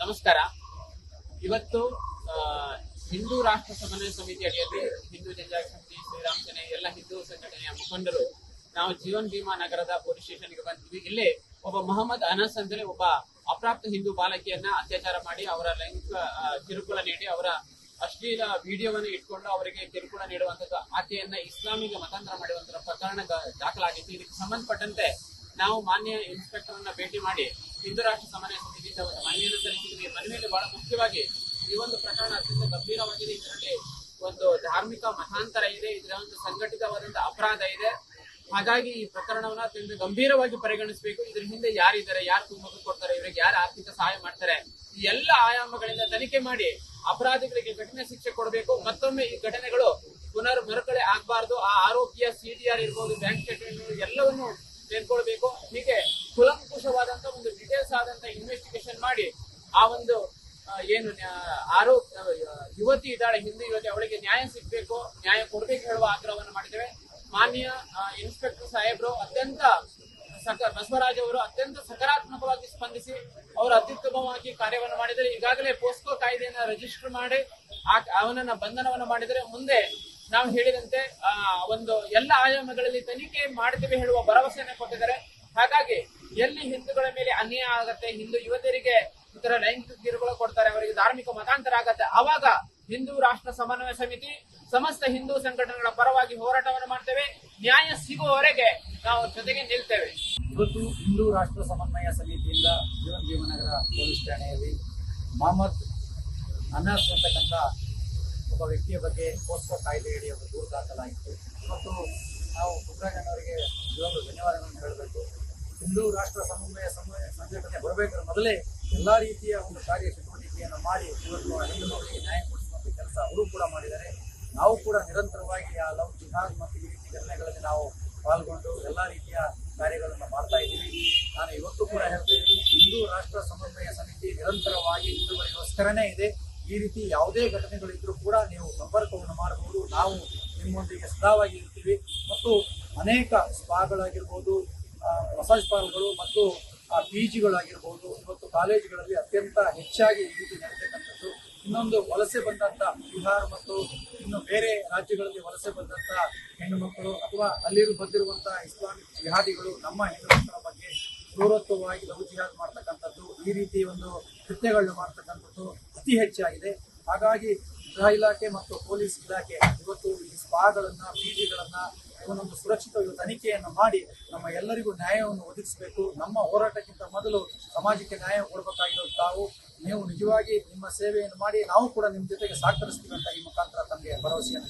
ನಮಸ್ಕಾರ. ಇವತ್ತು ಹಿಂದೂ ರಾಷ್ಟ್ರ ಸಮನ್ವಯ ಸಮಿತಿ ಅಡಿಯಲ್ಲಿ ಹಿಂದೂ ಜನಜಾಗೃತಿ ಶ್ರೀರಾಮ್ ಸೇನೆ ಎಲ್ಲ ಹಿಂದೂ ಸಂಘಟನೆಯ ಮುಖಂಡರು ನಾವು ಜೀವನ್ ಭೀಮಾ ನಗರದ ಪೊಲೀಸ್ ಸ್ಟೇಷನ್ಗೆ ಬಂದಿದ್ವಿ. ಇಲ್ಲಿ ಒಬ್ಬ ಮೊಹಮ್ಮದ್ ಅನಸ್ ಅಂತೇಳಿ ಒಬ್ಬ ಅಪ್ರಾಪ್ತ ಹಿಂದೂ ಬಾಲಕಿಯನ್ನ ಅತ್ಯಾಚಾರ ಮಾಡಿ ಅವರ ಲೈಂಗಿಕ ಕಿರುಕುಳ ನೀಡಿ ಅವರ ಅಶ್ಲೀಲ ವಿಡಿಯೋವನ್ನು ಇಟ್ಕೊಂಡು ಅವರಿಗೆ ಕಿರುಕುಳ ನೀಡುವಂತದ್ದು, ಆಕೆಯನ್ನ ಇಸ್ಲಾಮಿಗೆ ಮತಾಂತರ ಮಾಡುವಂತಹ ಪ್ರಕರಣ ದಾಖಲಾಗಿತ್ತು. ಇದಕ್ಕೆ ಸಂಬಂಧಪಟ್ಟಂತೆ ನಾವು ಮಾನ್ಯ ಇನ್ಸ್ಪೆಕ್ಟರ್ ಅನ್ನ ಭೇಟಿ ಮಾಡಿ ಹಿಂದೂ ರಾಷ್ಟ್ರ ಸಮನ್ವಯ ಸಮಿತಿಯಿಂದ ಒಂದು ಮನವಿಯನ್ನು ಸಲ್ಲಿಸಿದ್ವಿ. ಮನವಿಯಲ್ಲಿ ಬಹಳ ಮುಖ್ಯವಾಗಿ ಈ ಒಂದು ಪ್ರಕರಣ ಅತ್ಯಂತ ಗಂಭೀರವಾಗಿದೆ. ಇದರಲ್ಲಿ ಒಂದು ಧಾರ್ಮಿಕ ಮತಾಂತರ ಇದೆ, ಇದರ ಒಂದು ಸಂಘಟಿತವಾದಂತಹ ಅಪರಾಧ ಇದೆ. ಹಾಗಾಗಿ ಈ ಪ್ರಕರಣವನ್ನ ಅತ್ಯಂತ ಗಂಭೀರವಾಗಿ ಪರಿಗಣಿಸಬೇಕು. ಇದ್ರ ಹಿಂದೆ ಯಾರಿದ್ದಾರೆ, ಯಾರು ಕುಮ್ಮಕ್ಕು ಕೊಡ್ತಾರೆ, ಇವರಿಗೆ ಯಾರು ಆರ್ಥಿಕ ಸಹಾಯ ಮಾಡ್ತಾರೆ, ಈ ಎಲ್ಲ ಆಯಾಮಗಳಿಂದ ತನಿಖೆ ಮಾಡಿ ಅಪರಾಧಿಗಳಿಗೆ ಕಠಿಣ ಶಿಕ್ಷೆ ಕೊಡಬೇಕು. ಮತ್ತೊಮ್ಮೆ ಈ ಘಟನೆಗಳು ಮರುಕಳೆ ಆಗಬಾರ್ದು. ಆ ಆರೋಪಿಯ ಸಿಡಿಆರ್ ಇರ್ಬೋದು, ಬ್ಯಾಂಕ್ ಸ್ಟೇಟ್ಮೆಂಟ್ ಎಲ್ಲವನ್ನು ತೆಗೆದುಕೊಳ್ಬೇಕು. ಹೀಗೆ ಕುಲಂಕುಷವಾದಂತ ಒಂದು ಡೀಟೇಲ್ಸ್ ಆದಂತ ಇನ್ವೆಸ್ಟಿಗೇಷನ್ ಮಾಡಿ ಆ ಒಂದು ಏನು ಯುವತಿ ಇದ್ದಾಳೆ, ಹಿಂದೂ ಯುವತಿ, ಅವಳಿಗೆ ನ್ಯಾಯ ಸಿಗ್ಬೇಕು, ನ್ಯಾಯ ಕೊಡ್ಬೇಕು ಹೇಳುವ ಆಗ್ರಹವನ್ನು ಮಾಡಿದ್ದೇವೆ. ಮಾನ್ಯ ಇನ್ಸ್ಪೆಕ್ಟರ್ ಸಾಹೇಬ್ರು ಬಸವರಾಜ್ ಅವರು ಅತ್ಯಂತ ಸಕಾರಾತ್ಮಕವಾಗಿ ಸ್ಪಂದಿಸಿ ಅವರು ಅತ್ಯುತ್ತಮವಾಗಿ ಕಾರ್ಯವನ್ನು ಮಾಡಿದರೆ. ಈಗಾಗಲೇ ಪೋಸ್ಕೋ ಕಾಯ್ದೆಯನ್ನು ರಿಜಿಸ್ಟರ್ ಮಾಡಿ ಅವನನ್ನ ಬಂಧನವನ್ನು ಮಾಡಿದರೆ ಮುಂದೆ ನಾವು ಹೇಳಿದಂತೆ ಒಂದು ಎಲ್ಲ ಆಯಾಮಗಳಲ್ಲಿ ತನಿಖೆ ಮಾಡ್ತೇವೆ ಹೇಳುವ ಭರವಸೆಯನ್ನು ಕೊಟ್ಟಿದ್ದಾರೆ. ಹಾಗಾಗಿ ಎಲ್ಲಿ ಹಿಂದೂಗಳ ಮೇಲೆ ಅನ್ಯಾಯ ಆಗತ್ತೆ, ಹಿಂದೂ ಯುವತಿಯರಿಗೆ ಇತರ ಲೈಂಗಿಕ ಕಿರುಕುಳ ಕೊಡ್ತಾರೆ, ಅವರಿಗೆ ಧಾರ್ಮಿಕ ಮತಾಂತರ ಆಗತ್ತೆ, ಅವಾಗ ಹಿಂದೂ ರಾಷ್ಟ್ರ ಸಮನ್ವಯ ಸಮಿತಿ ಸಮಸ್ತ ಹಿಂದೂ ಸಂಘಟನೆಗಳ ಪರವಾಗಿ ಹೋರಾಟವನ್ನು ಮಾಡ್ತೇವೆ. ನ್ಯಾಯ ಸಿಗುವವರೆಗೆ ನಾವು ಜೊತೆಗೆ ನಿಲ್ತೇವೆ. ಇವತ್ತು ಹಿಂದೂ ರಾಷ್ಟ್ರ ಸಮನ್ವಯ ಸಮಿತಿಯಿಂದ ಜೀವನ್ ಭೀಮನಗರ ಪೊಲೀಸ್ ಠಾಣೆಯಲ್ಲಿ ಮೊಹಮ್ಮದ್ ಅನಸ್ ಅಂತಕ್ಕಂಥ ಒಬ್ಬ ವ್ಯಕ್ತಿಯ ಬಗ್ಗೆ ಪೋಸ್ಕೋ ಕಾಯ್ದೆಯಡಿ ಒಂದು ದೂರು ದಾಖಲಾಗಿತ್ತು. ಮತ್ತು ನಾವು ಪುಟ್ಟರಾಜನವರಿಗೆ ಇವತ್ತು ಧನ್ಯವಾದಗಳನ್ನು ಹೇಳಬೇಕು. ಹಿಂದೂ ರಾಷ್ಟ್ರ ಸಮನ್ವಯ ಸಂಘಟನೆ ಬರಬೇಕಾದ್ರೆ ಮೊದಲೇ ಎಲ್ಲ ರೀತಿಯ ಒಂದು ಕಾರ್ಯ ಚಟುವಟಿಕೆಯನ್ನು ಮಾಡಿ ಇವತ್ತು ಹಿಂದೂಗಳಿಗೆ ನ್ಯಾಯ ಕೊಡಿಸುವಂಥ ಕೆಲಸ ಅವರು ಕೂಡ ಮಾಡಿದ್ದಾರೆ. ನಾವು ಕೂಡ ನಿರಂತರವಾಗಿ ಆ ಲವ್ ಜಿಹಾದ್ ಮತ್ತು ಈ ರೀತಿ ಘಟನೆಗಳಲ್ಲಿ ನಾವು ಪಾಲ್ಗೊಂಡು ಎಲ್ಲ ರೀತಿಯ ಕಾರ್ಯಗಳನ್ನು ಮಾಡ್ತಾ ಇದ್ದೀವಿ. ನಾನು ಇವತ್ತು ಕೂಡ ಹೇಳ್ತೇನೆ, ಹಿಂದೂ ರಾಷ್ಟ್ರ ಸಮನ್ವಯ ಸಮಿತಿ ನಿರಂತರವಾಗಿ ಹಿಂದೂಗಳಿಗೋಸ್ಕರನೇ ಇದೆ. ಈ ರೀತಿ ಯಾವುದೇ ಘಟನೆಗಳಿದ್ರೂ ಕೂಡ ನೀವು ಸಂಪರ್ಕವನ್ನು ಮಾಡಬಹುದು. ನಾವು ನಿಮ್ಮೊಂದಿಗೆ ಸದಾವಾಗಿ ಇರ್ತೀವಿ. ಮತ್ತು ಅನೇಕ ಸ್ಪಾಗಳಾಗಿರ್ಬೋದು, ಮಸಾಜ್ ಪಾರ್ಗಳು ಮತ್ತು PGಗಳಾಗಿರ್ಬೋದು, ಇವತ್ತು ಕಾಲೇಜುಗಳಲ್ಲಿ ಅತ್ಯಂತ ಹೆಚ್ಚಾಗಿ ಈ ರೀತಿ ನಡೆತಕ್ಕಂಥದ್ದು. ಇನ್ನೊಂದು ವಲಸೆ ಬಂದಂಥ ಬಿಹಾರ ಮತ್ತು ಇನ್ನು ಬೇರೆ ರಾಜ್ಯಗಳಲ್ಲಿ ವಲಸೆ ಬಂದಂಥ ಹೆಣ್ಣು ಮಕ್ಕಳು ಅಥವಾ ಅಲ್ಲಿರು ಬಂದಿರುವಂಥ ಇಸ್ಲಾಮಿಕ್ ಜಿಹಾದಿಗಳು ನಮ್ಮ ಹೆಣ್ಣು ಮಕ್ಕಳ ಬಗ್ಗೆ ಕ್ರೂರತ್ವವಾಗಿ ಲವ್ ಜಿಹಾದ್ ಮಾಡ್ತಕ್ಕಂಥದ್ದು, ಈ ರೀತಿ ಒಂದು ಕೃತ್ಯಗಳನ್ನು ಮಾಡ್ತಕ್ಕಂಥದ್ದು ಅತಿ ಹೆಚ್ಚಾಗಿದೆ. ಹಾಗಾಗಿ ಗೃಹ ಇಲಾಖೆ ಮತ್ತು ಪೊಲೀಸ್ ಇಲಾಖೆ ಇವತ್ತು ಈ ಸ್ಪಾಗಳನ್ನ PGಗಳನ್ನ ಇವನೊಂದು ಸುರಕ್ಷಿತ ತನಿಖೆಯನ್ನು ಮಾಡಿ ನಮ್ಮ ಎಲ್ಲರಿಗೂ ನ್ಯಾಯವನ್ನು ಒದಗಿಸಬೇಕು. ನಮ್ಮ ಹೋರಾಟಕ್ಕಿಂತ ಮೊದಲು ಸಮಾಜಕ್ಕೆ ನ್ಯಾಯ ಕೊಡಬೇಕಾಗಿರೋದು ತಾವು. ನೀವು ನಿಜವಾಗಿ ನಿಮ್ಮ ಸೇವೆಯನ್ನು ಮಾಡಿ ನಾವು ಕೂಡ ನಿಮ್ಮ ಜೊತೆಗೆ ಸಹಕರಿಸ್ತೀವಿ ಅಂತ ಈ ಮುಖಾಂತರ ತಮಗೆ ಭರವಸೆಯನ್ನು